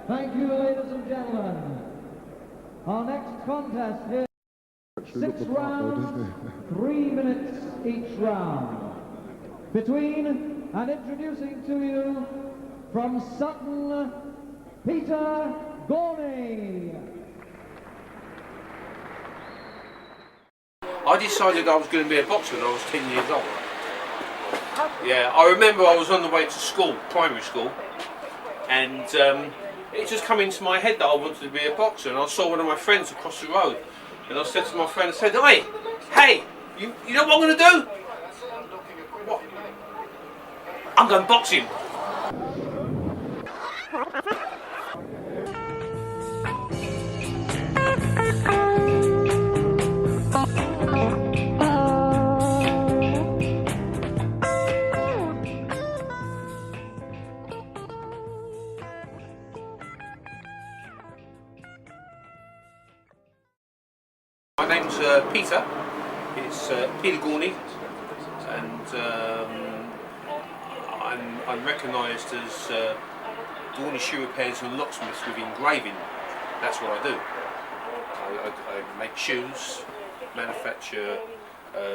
Thank you, ladies and gentlemen. Our next contest is 6 rounds, 3 minutes each round. Between and introducing to you from Sutton, Peter Gorny. I decided I was going to be a boxer when I was 10 years old. Yeah, I remember I was on the way to school, primary school, and it just came into my head that I wanted to be a boxer, and I saw one of my friends across the road, and I said to my friend, I said, hey, you know what I'm going to do? What? I'm going boxing. My name's Peter. It's Peter Gorny, and I'm recognised as Gorny Shoe Repairs and Locksmiths with engraving. That's what I do. I make shoes, manufacture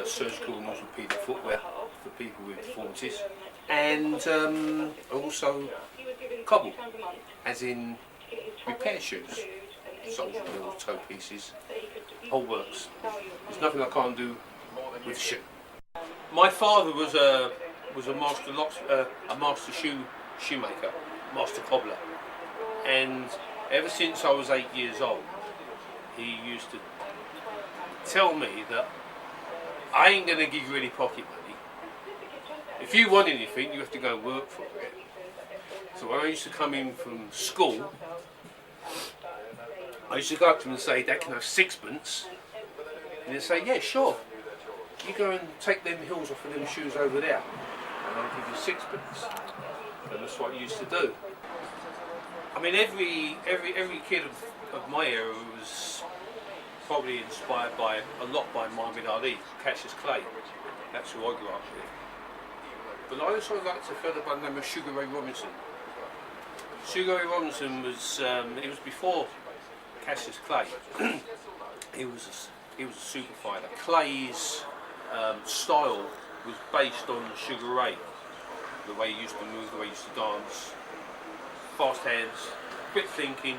surgical and orthopaedic footwear for people with deformities, and I also cobble, as in repair shoes, soles, wheels, toe pieces, whole works. There's nothing I can't do with shoe. My father was a master shoemaker, master cobbler, and ever since I was 8 years old, he used to tell me that I ain't gonna give you any pocket money. If you want anything, you have to go work for it. So when I used to come in from school, I used to go up to him and say, Dad, can I have sixpence? And he'd say, yeah, sure. You go and take them heels off of them shoes over there, and I'll give you sixpence. And that's what I used to do. I mean, every kid of my era was probably inspired by a lot by Muhammad Ali, Cassius Clay. That's who I grew up with. But I also liked a fellow by the name of Sugar Ray Robinson. Sugar Ray Robinson was it was before Cassius Clay. he was a super fighter. Clay's style was based on Sugar Ray. The way he used to move, the way he used to dance, fast hands, quick thinking,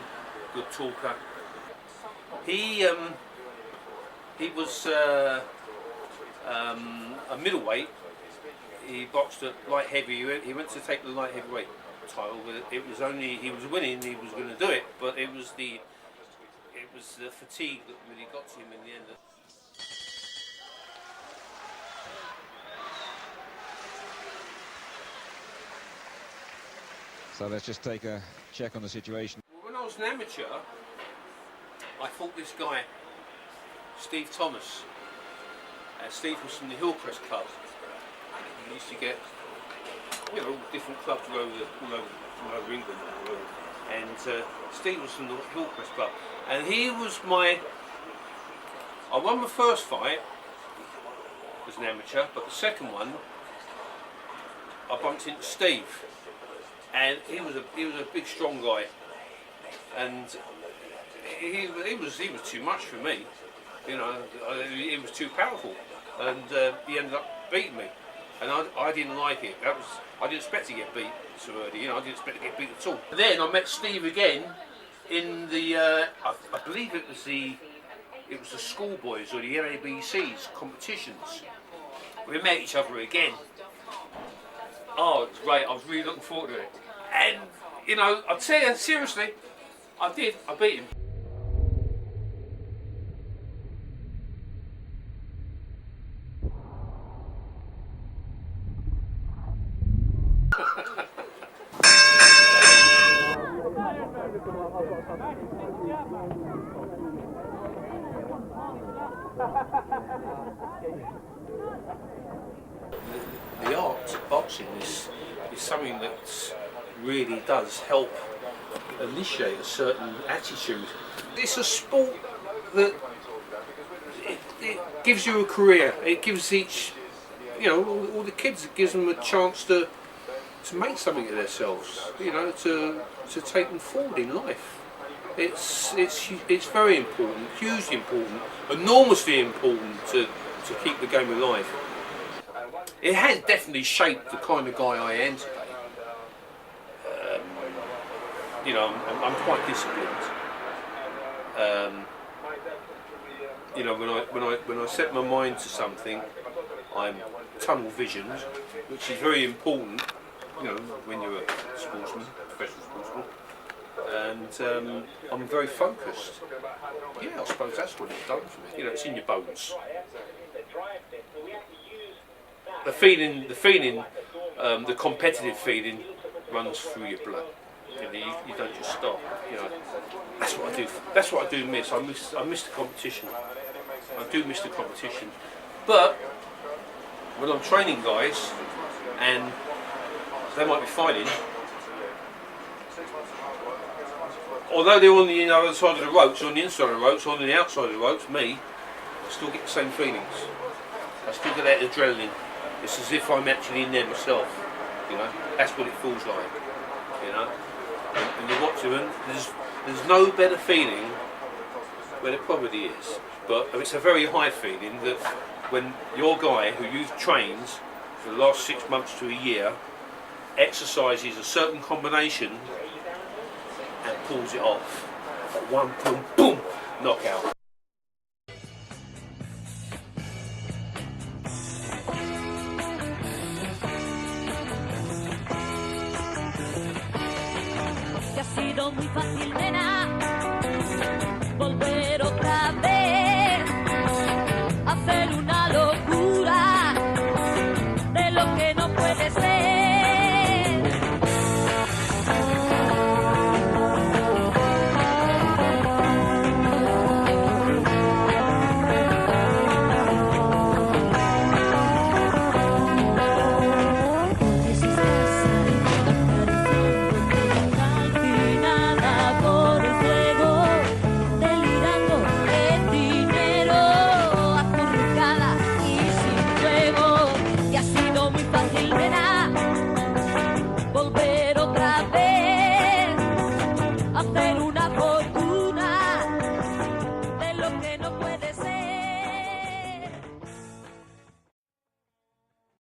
good talker. He was a middleweight. He boxed at light heavy. He went to take the light heavyweight title, but it was only he was winning. He was going to do it, but it was the fatigue that really got to him in the end. So let's just take a check on the situation. When I was an amateur, I fought this guy, Steve Thomas. Steve was from the Hillcrest Club. He used to get, different clubs all over England. And Steve was from the Hillcrest Club. And he was I won my first fight as an amateur, but the second one, I bumped into Steve. And he was a big, strong guy, and he was too much for me. He was too powerful, and he ended up beating me, and I didn't like it. I didn't expect to get beat so early. I didn't expect to get beat at all. Then I met Steve again in the I believe it was the schoolboys or the NABC's competitions. We met each other again. Oh, it was great. I was really looking forward to it. And, I'll tell you, seriously, I beat him. The art of boxing is something that really does help initiate a certain attitude. It's a sport that it gives you a career. It gives each, all the kids, it gives them a chance to make something of themselves. To to take them forward in life. It's very important, hugely important, enormously important to keep the game alive. It has definitely shaped the kind of guy I am today. You know, I'm quite disciplined. You know, when I set my mind to something, I'm tunnel visioned, which is very important. You know, when you're a sportsman, professional sportsman, and I'm very focused. Yeah, I suppose that's what it's done for me. You know, it's in your bones. The feeling, the competitive feeling runs through your blood. You don't just stop. You know, that's what I do. That's what I do miss. I miss the competition. I do miss the competition. But when I'm training guys, and they might be fighting, although they're on the other side of the ropes, on the inside of the ropes, on the outside of the ropes, me, I still get the same feelings. I still get that adrenaline. It's as if I'm actually in there myself. You know, that's what it feels like. You know, and you watch them, and there's no better feeling. Well, there probably is, but it's a very high feeling that when your guy who you've trained for the last 6 months to a year exercises a certain combination and pulls it off. That one boom, boom, knockout. Que ha sido muy fácil, nena.